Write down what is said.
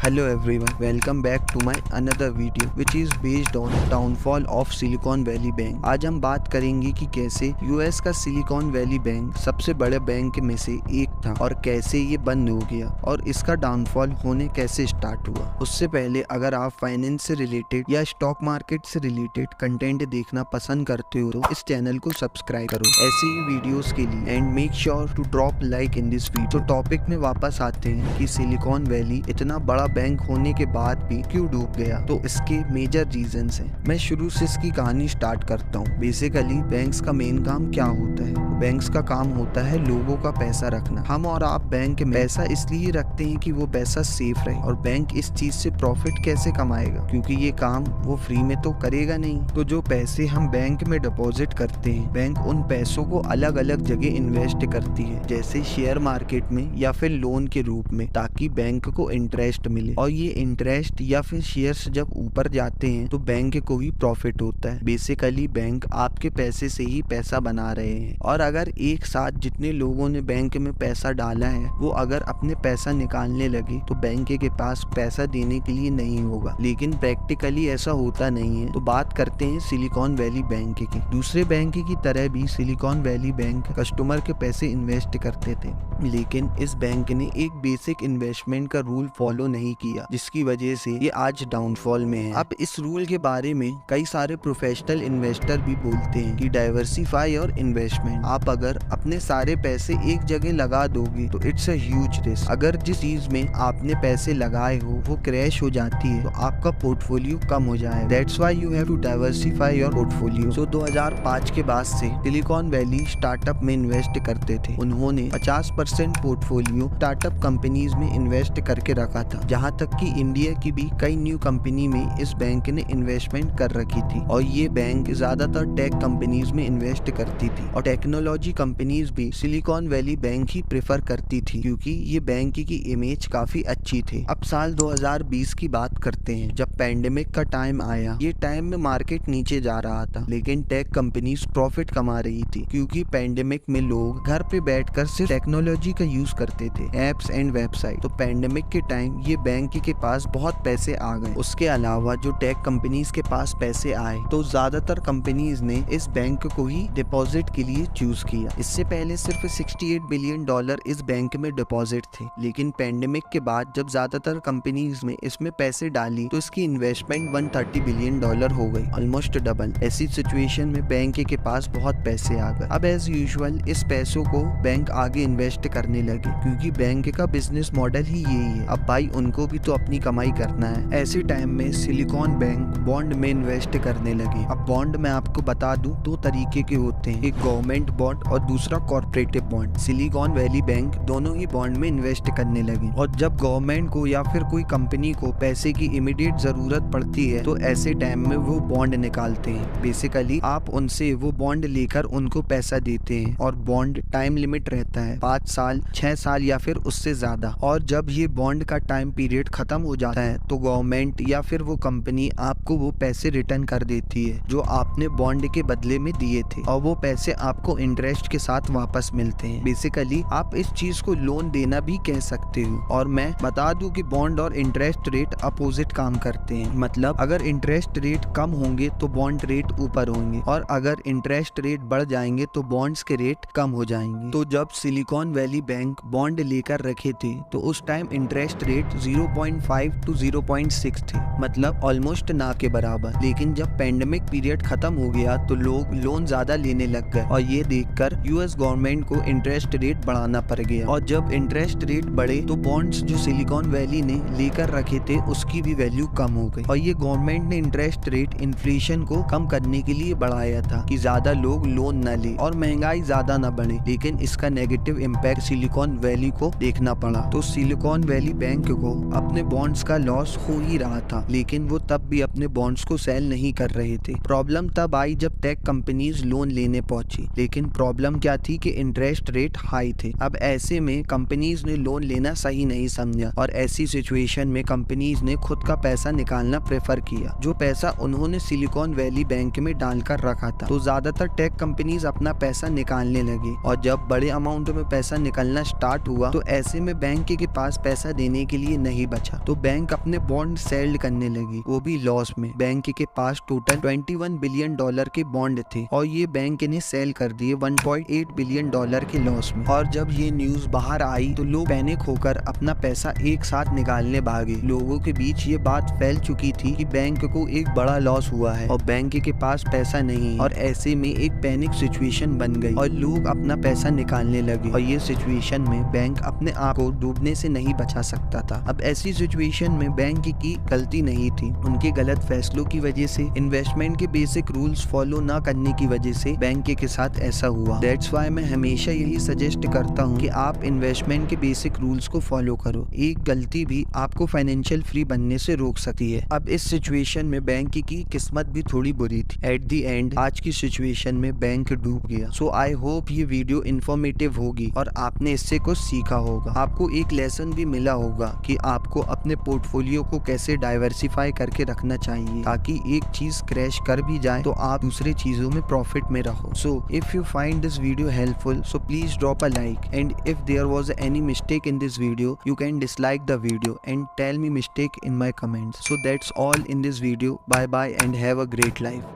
Hello everyone, welcome back to my another video which is based on downfall of Silicon Valley Bank। आज हम बात करेंगे कि कैसे यूएस का सिलिकॉन वैली बैंक सबसे बड़े बैंक में से एक था और कैसे ये बंद हो गया और इसका डाउनफॉल होने कैसे स्टार्ट हुआ। उससे पहले अगर आप फाइनेंस से रिलेटेड या स्टॉक मार्केट से रिलेटेड कंटेंट देखना पसंद करते हो तो इस चैनल को सब्सक्राइब करो ऐसे ही वीडियोस के लिए and make sure to drop like in this video. तो टॉपिक में वापस आते हैं कि सिलिकॉन वैली इतना बड़ा बैंक होने के बाद भी क्यों डूब गया। तो इसके मेजर रीजंस हैं। मैं शुरू से इसकी कहानी स्टार्ट करता हूँ। बेसिकली बैंक्स का मेन काम क्या होता है? बैंक्स का काम होता है लोगों का पैसा रखना। हम और आप बैंक में पैसा इसलिए रखते हैं कि वो पैसा सेफ रहे और बैंक इस चीज से प्रॉफिट कैसे कमाएगा, क्योंकि ये काम वो फ्री में तो करेगा नहीं। तो जो पैसे हम बैंक में डिपॉजिट करते हैं, बैंक उन पैसों को अलग अलग जगह इन्वेस्ट करती है, जैसे शेयर मार्केट में या फिर लोन के रूप में, ताकि बैंक को इंटरेस्ट मिले। और ये इंटरेस्ट या फिर शेयर्स जब ऊपर जाते हैं तो बैंक को भी प्रॉफिट होता है। बेसिकली बैंक आपके पैसे से ही पैसा बना रहे हैं। और अगर एक साथ जितने लोगों ने बैंक में पैसा डाला है वो अगर अपने पैसा निकालने लगे तो बैंक के पास पैसा देने के लिए नहीं होगा। लेकिन प्रैक्टिकली ऐसा होता नहीं है। तो बात करते हैं सिलिकॉन वैली बैंक की। दूसरे बैंक की तरह भी सिलिकॉन वैली बैंक कस्टमर के पैसे इन्वेस्ट करते थे, लेकिन इस बैंक ने एक बेसिक इन्वेस्टमेंट का रूल फॉलो नहीं किया, जिसकी वजह से ये आज डाउनफॉल में है। अब इस रूल के बारे में कई सारे प्रोफेशनल इन्वेस्टर भी बोलते हैं कि डाइवर्सिफाई और इन्वेस्टमेंट। आप अगर अपने सारे पैसे एक जगह लगा दोगे तो इट्स अ ह्यूज रिस्क। अगर जिस चीज में आपने पैसे लगाए हो वो क्रैश हो जाती है तो आपका पोर्टफोलियो कम हो जाएगा। That's why you have to diversify your portfolio. So 2005 के बाद से सिलिकॉन वैली स्टार्टअप में इन्वेस्ट करते थे। उन्होंने 50% पोर्टफोलियो स्टार्टअप कंपनीज में इन्वेस्ट करके रखा था। जहाँ तक कि इंडिया की भी कई न्यू कंपनी में इस बैंक ने इन्वेस्टमेंट कर रखी थी। और ये बैंक ज्यादातर टेक कंपनीज में इन्वेस्ट करती थी और टेक्नोलॉजी कंपनीज भी सिलिकॉन वैली बैंक ही प्रेफर करती थी, क्योंकि ये बैंक की इमेज काफी अच्छी थी। अब साल 2020 की बात करते हैं, जब पैंडेमिक का टाइम आया। ये टाइम में मार्केट नीचे जा रहा था, लेकिन टेक कंपनीज प्रॉफिट कमा रही थी, क्योंकि पैंडेमिक में लोग घर पे बैठकर सिर्फ टेक्नोलॉजी का यूज करते थे, एप्स एंड वेबसाइट। तो पैंडेमिक के टाइम ये बैंक के पास बहुत पैसे आ गए। उसके अलावा जो टेक कंपनीज के पास पैसे आए तो ज्यादातर कंपनीज ने इस बैंक को ही डिपॉजिट के लिए चूज किया। इससे पहले सिर्फ $68 बिलियन इस बैंक में डिपॉजिट थे, लेकिन पैंडेमिक के बाद जब ज्यादातर कंपनीज में इसमें पैसे डाली तो इसकी इन्वेस्टमेंट $130 बिलियन हो गई, ऑलमोस्ट डबल। ऐसी सिचुएशन में बैंक के पास बहुत पैसे आ गए। अब एज यूजुअल इस पैसों को बैंक आगे इन्वेस्ट करने लगे, क्योंकि बैंक का बिजनेस मॉडल ही यही है। अब भाई उनको भी तो अपनी कमाई करना है। ऐसे टाइम में सिलिकॉन बैंक बॉन्ड में इन्वेस्ट करने लगे। अब बॉन्ड में आपको बता दूं, दो तरीके के होते हैं, एक गवर्नमेंट बॉन्ड और दूसरा corporative bond. Silicon valley bank दोनों ही बॉन्ड में इन्वेस्ट करने लगे। और जब गवर्नमेंट को या फिर कोई कंपनी को पैसे की इमीडिएट जरूरत पड़ती है तो ऐसे टाइम में वो बॉन्ड निकालते हैं। बेसिकली आप उनसे वो बॉन्ड लेकर उनको पैसा देते हैं और बॉन्ड टाइम लिमिट रहता है 5 साल, 6 साल या फिर उससे ज्यादा। और जब ये बॉन्ड का टाइम पीरियड खत्म हो जाता है तो गवर्नमेंट या फिर वो कंपनी आपको वो पैसे रिटर्न कर देती है जो आपने बॉन्ड के बदले में दिए थे, और वो पैसे आपको इंटरेस्ट के साथ वापस मिलते हैं। बेसिकली आप इस चीज को लोन देना भी कह सकते हो। और मैं बता दूं कि बॉन्ड और इंटरेस्ट रेट अपोजिट काम करते हैं। मतलब अगर इंटरेस्ट रेट कम होंगे तो बॉन्ड रेट ऊपर होंगे, और अगर इंटरेस्ट रेट बढ़ जाएंगे तो बॉन्ड्स के रेट कम हो जाएंगे। तो जब सिलिकॉन वैली बैंक बॉन्ड लेकर रखे थे तो उस टाइम इंटरेस्ट रेट 0.5 to 0.6 थे, मतलब ऑलमोस्ट ना के बराबर। लेकिन जब पैंडेमिक पीरियड खत्म हो गया तो लोग लोन ज्यादा लेने लग गए, और ये देखकर यूएस गवर्नमेंट को इंटरेस्ट रेट बढ़ाना पड़ गया। और जब इंटरेस्ट रेट बढ़े तो बॉन्ड्स जो सिलिकॉन वैली ने लेकर रखे थे उसकी भी वैल्यू कम हो गई। और ये गवर्नमेंट ने इंटरेस्ट रेट इन्फ्लेशन को कम करने के लिए बढ़ाया था कि ज्यादा लोग लोन न ले और महंगाई ज्यादा न बढ़े। लेकिन इसका नेगेटिव इम्पैक्ट सिलिकॉन वैली को देखना पड़ा। तो सिलिकॉन वैली बैंक को अपने बॉन्ड्स का लॉस हो ही रहा था, लेकिन वो तब भी अपने बॉन्ड्स को सेल नहीं कर रहे थे। प्रॉब्लम तब आई जब टेक कंपनीज लोन लेने पहुंची, लेकिन प्रॉब्लम क्या थी कि इंटरेस्ट रेट हाई थे। अब ऐसे में कंपनीज ने लोन लेना सही नहीं समझा और ऐसी सिचुएशन में कंपनीज ने खुद का पैसा निकालना प्रेफर किया, जो पैसा उन्होंने सिलिकॉन वैली बैंक में डालकर रखा था। तो ज्यादातर टेक कंपनीज अपना पैसा निकालने लगे और जब बड़े अमाउंट में पैसा निकलना स्टार्ट हुआ तो ऐसे में बैंक के पास पैसा देने के लिए नहीं बचा, तो बैंक अपने बॉन्ड सेल करने लगी, वो भी लॉस में। बैंक के पास टोटल $21 बिलियन के बॉन्ड थे और ये बैंक ने सेल कर दिए $1.8 बिलियन के लॉस में। और जब ये न्यूज बाहर आई तो लोग पैनिक होकर अपना पैसा एक साथ निकालने भागे। लोगों के बीच ये बात फैल चुकी थी कि बैंक को एक बड़ा लॉस हुआ है और बैंक के पास पैसा नहीं है और ऐसे में एक पैनिक सिचुएशन बन गई और लोग अपना पैसा निकालने लगे और ये सिचुएशन में बैंक अपने आप को डूबने से नहीं बचा सकता था। अब ऐसी सिचुएशन में बैंक की गलती नहीं थी, उनके गलत फैसलों की वजह से, इन्वेस्टमेंट के बेसिक रूल्स फॉलो ना करने की वजह से बैंक के साथ ऐसा हुआ। दैट्स व्हाई मैं हमेशा यही सजेस्ट करता हूँ कि आप इन्वेस्टमेंट के बेसिक रूल्स को फॉलो करो। एक गलती भी आपको फाइनेंशियल फ्री बनने से रोक सकती है। अब इस सिचुएशन में बैंक की किस्मत भी थोड़ी बुरी थी। एट द एंड आज की सिचुएशन में बैंक डूब गया। सो आई होप ये वीडियो इन्फॉर्मेटिव होगी और आपने इससे कुछ सीखा होगा। आपको एक लेसन भी मिला होगा कि आपको अपने पोर्टफोलियो को कैसे डाइवर्सिफाई करके रखना चाहिए ताकि एक चीज क्रैश कर भी जाए तो आप दूसरे चीजों में प्रॉफिट में रहो। So if you find this video helpful, so please drop a like, and if there was any mistake in this video you can dislike the video and tell me mistake in my comments. So that's all in this video. Bye bye and have a great life.